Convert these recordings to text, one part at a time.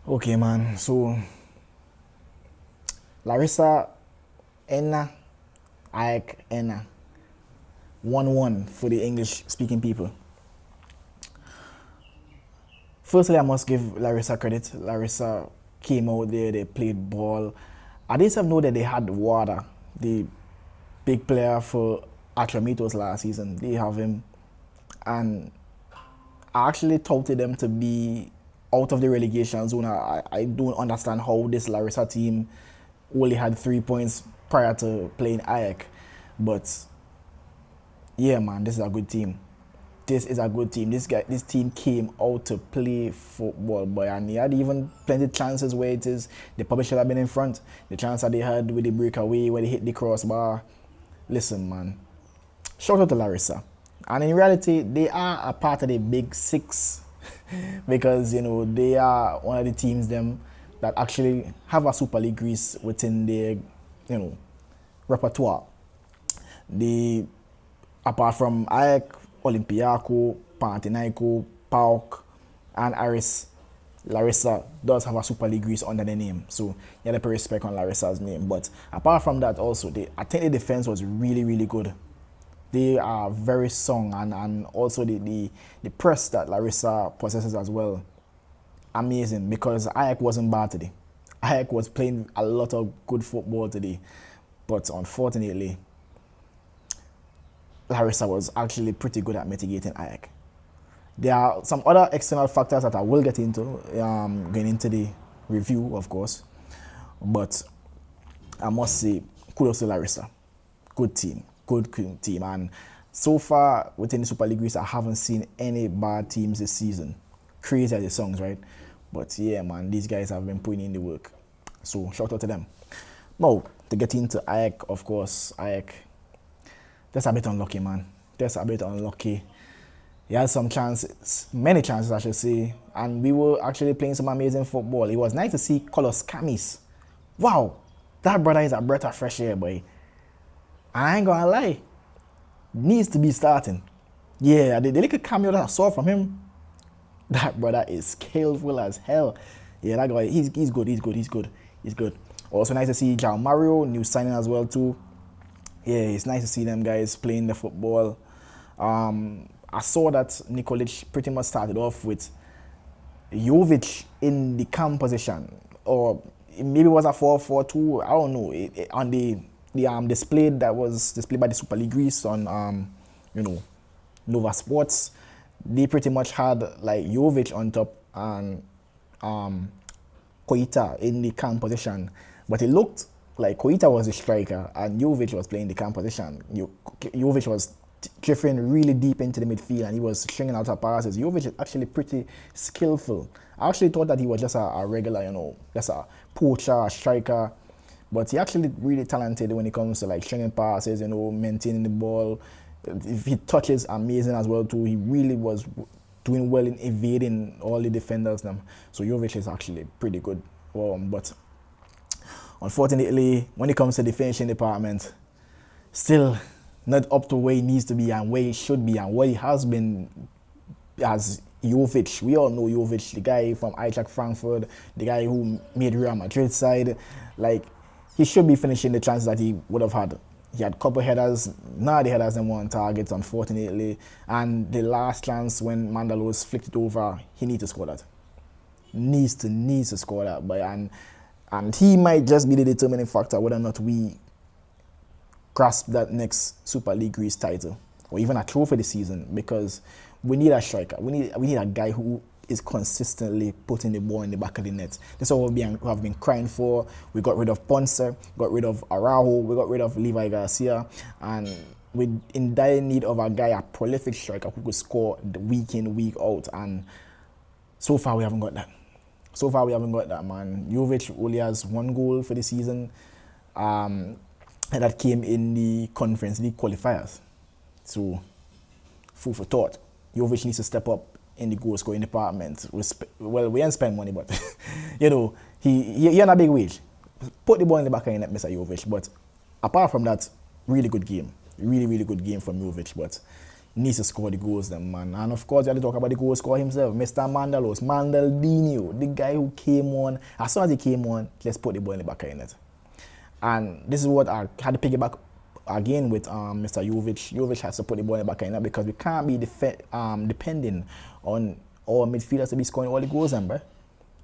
Okay, man. So, Larissa, Enna, AEK, Enna. 1-1 for the English-speaking people. Firstly, I must give Larissa credit. Larissa came out there, they played ball. I didn't even know that they had Water, the big player for Atlamitos last season. They have him. And I actually touted them to be out of the relegation zone. I don't understand how this Larissa team only had 3 points prior to playing AEK. But yeah, man, this is a good team. This is a good team. This team came out to play football, boy, and he had even plenty of chances where it is they probably should have been in front. The chance that they had with the breakaway where they hit the crossbar. Listen, man, shout out to Larissa. And in reality, they are a part of the big six because they are one of the teams them that actually have a Super League Greece within their repertoire. They, apart from AEK, Olympiaco, Panathinaiko, PAOK, and Aris, Larissa does have a Super League Greece under their name. So you have to pay respect on Larissa's name. But apart from that also, I think the defense was really, really good. They are very strong, and also the press that Larissa possesses as well. Amazing, because AEK wasn't bad today. AEK was playing a lot of good football today. But unfortunately, Larissa was actually pretty good at mitigating AEK. There are some other external factors that I will get into, going into the review, of course. But I must say, kudos to Larissa. Good team. Good team. And so far, within the Super League Greece, I haven't seen any bad teams this season. Crazy as the songs, right? But yeah, man, these guys have been putting in the work. So shout out to them. Now, to get into AEK, of course, AEK, that's a bit unlucky, man. That's a bit unlucky. He had some chances, many chances, I should say, and we were actually playing some amazing football. It was nice to see Kolos Kamis. Wow, that brother is a breath of fresh air, boy. I ain't gonna lie, needs to be starting. Yeah, the little cameo that I saw from him, that brother is skillful as hell. Yeah, that guy, he's good. Also nice to see Jao Mario, new signing as well too. Yeah, it's nice to see them guys playing the football. I saw that Nikolic pretty much started off with Jovic in the cam position, or maybe it was a 4-4-2. I don't know. On the display that was displayed by the Super League Greece on Nova Sports, they pretty much had like Jovic on top and Koita in the cam position, but it looked like Koita was the striker and Jovic was playing the cam position. Jovic was drifting really deep into the midfield and he was stringing out her passes. Jovic is actually pretty skillful. I actually thought that he was just a regular, just a poacher, a striker, but he actually really talented when it comes to like stringing passes, maintaining the ball. If he touches, amazing as well too. He really was doing well in evading all the defenders. So Jovic is actually pretty good. But unfortunately, when it comes to the finishing department, still not up to where he needs to be and where he should be and where he has been as Jovic. We all know Jovic, the guy from Eintracht Frankfurt, the guy who made Real Madrid side. Like, he should be finishing the chances that he would have had. He had a couple headers, none of the headers and one target, unfortunately. And the last chance when Mandalos flicked it over, he needs to score that. Needs to score that. But and he might just be the determining factor whether or not we grasp that next Super League Greece title or even a trophy this season, because we need a striker. We need a guy who is consistently putting the ball in the back of the net. That's what we have been crying for. We got rid of Ponce, got rid of Araujo, we got rid of Levi Garcia, and we're in dire need of a guy, a prolific striker who could score week in, week out. And so far we haven't got that. Man. Jovic only has 1 goal for the season, and that came in the Conference League qualifiers. So, food for thought. Jovic needs to step up in the goal scoring department. We ain't spend money, but he had a big wage. Put the ball in the back of the net, Mr. Jovic. But apart from that, really good game. Really, really good game from Jovic. But needs to score the goals, then, man. And of course, you have to talk about the goal scorer himself, Mr. Mandaldino, the guy who came on. As soon as he came on, let's put the ball in the back of the net. And this is what I had to piggyback again with Mr. Jovic. Jovic has to put the ball in the back of the net because we can't be depending on our midfielders to be scoring all the goals, bro.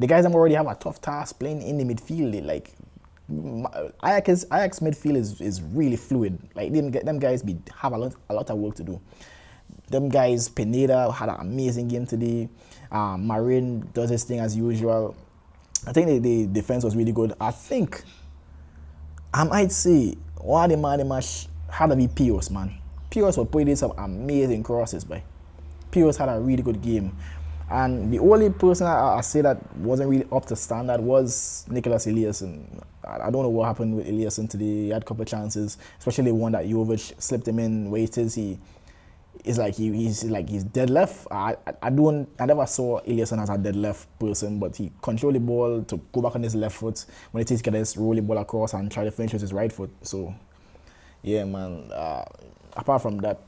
The guys them already have a tough task playing in the midfield. Like Ajax midfield is really fluid. Like them guys have a lot of work to do. Them guys, Pineda had an amazing game today. Marin does his thing as usual. I think the defense was really good. I think I might say one of the man of the match had to be Pios, man. Pios was putting some amazing crosses, boy. Pios had a really good game. And the only person I say that wasn't really up to standard was Nicholas Eliasson. I don't know what happened with Eliasson today. He had a couple of chances, especially one that Jovic slipped him in where he's dead left. I never saw Eliasson as a dead left person, but he controlled the ball to go back on his left foot. When he takes it, roll the ball across and try to finish with his right foot. So, yeah, man. Apart from that,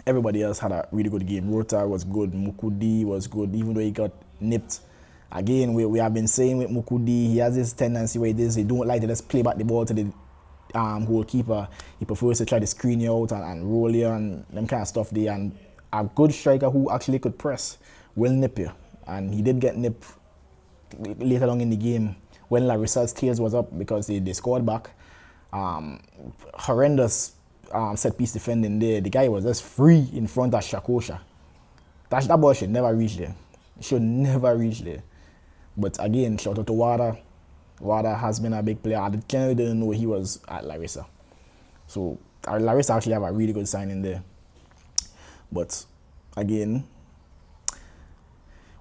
everybody else had a really good game. Rota was good. Mukudi was good, even though he got nipped. Again, we have been saying with Mukudi, he has this tendency where he don't like to just play back the ball to the goalkeeper. He prefers to try to screen you out and roll you and them kind of stuff there. And a good striker who actually could press will nip you. And he did get nipped later on in the game when Larissa's tails was up because they scored back. Horrendous set piece defending there. The guy was just free in front of Shakosha. That ball should never reach there. It should never reach there. But again, shout out to Wada. Wada has been a big player. I generally didn't know he was at Larissa. So Larissa actually have a really good signing there. But again,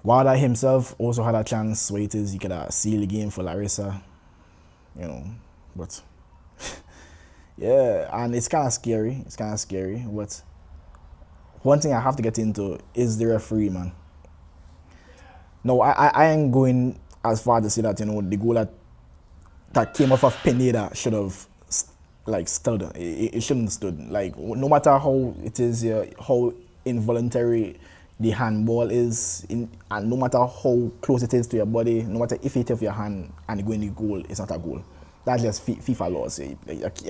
Wada himself also had a chance where he could seal the game for Larissa. But yeah, and it's kind of scary. But one thing I have to get into is the referee, man. No, I ain't going as far to say that, the goal that came off of Pineda should have stood. It shouldn't have stood. Like, no matter how it is, how involuntary the handball is, and no matter how close it is to your body, no matter if it hits your hand and you go in the goal, it's not a goal. That's just FIFA laws. You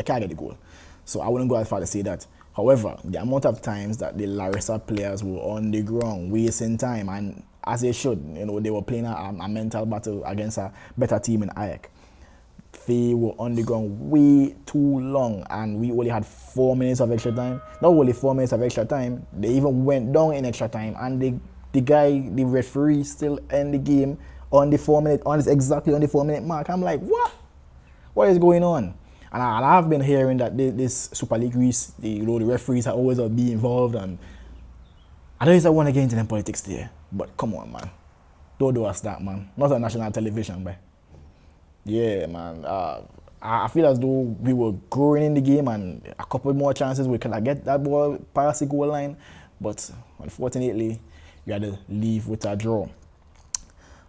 can't get the goal. So I wouldn't go as far to say that. However, the amount of times that the Larissa players were on the ground wasting time, and as they should, they were playing a mental battle against a better team in AEK. They were on the ground way too long, and we only had 4 minutes of extra time. Not only 4 minutes of extra time, they even went down in extra time, and the referee still end the game exactly on the 4 minute mark. I'm like, what? What is going on? And I've been hearing that this Super League Greece, the referees are always be involved, and I don't want to get into them politics there, but come on, man. Don't do us that, man. Not on national television, but yeah, man. I feel as though we were growing in the game, and a couple more chances we could get that ball past the goal line, but unfortunately, we had to leave with a draw.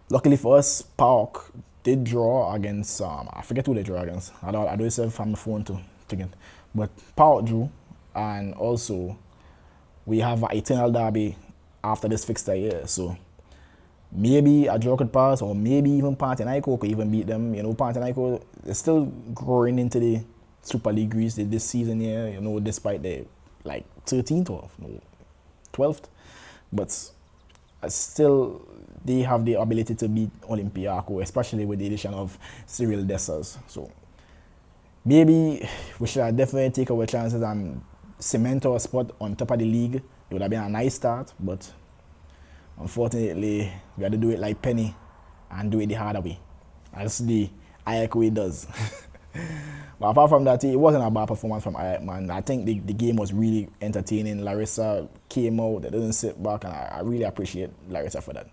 Luckily for us, PAOK did draw against, I forget who they draw against. I don't have on my phone to get. But PAOK drew, and also we have an eternal derby after this fixture here. So maybe a draw could pass, or maybe even Panathinaikos could even beat them. Panathinaikos is still growing into the Super League Greece this season here, despite the 13th or 12th. But still, they have the ability to beat Olympiacos, especially with the addition of Cyril Dessers. So maybe we should definitely take our chances and cement our spot on top of the league. It would have been a nice start, but unfortunately, we had to do it like Penny and do it the harder way, as the AEK way does. But apart from that, it wasn't a bad performance from AEK, man. I think the game was really entertaining. Larissa came out, they didn't sit back, and I really appreciate Larissa for that.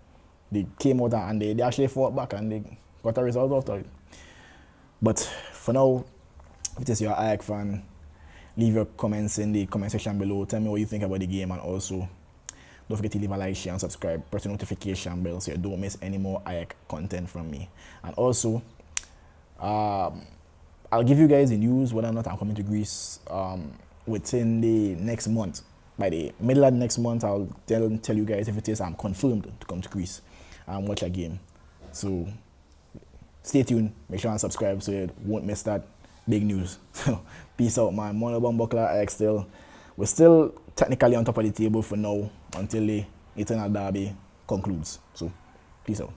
They came out and they actually fought back and they got a result out of it. But for now, if this is your AEK fan, leave your comments in the comment section below. Tell me what you think about the game, and also don't forget to leave a like, share, and subscribe. Press the notification bell so you don't miss any more AEK content from me. And also, I'll give you guys the news whether or not I'm coming to Greece within the next month. by the middle of next month, I'll tell you guys if it is I'm confirmed to come to Greece and watch a game. So stay tuned, make sure and subscribe so you won't miss that big news. Peace out, man. Mono Buckler AEK still. We're still technically on top of the table for now until the Eternal Derby concludes. So, peace out.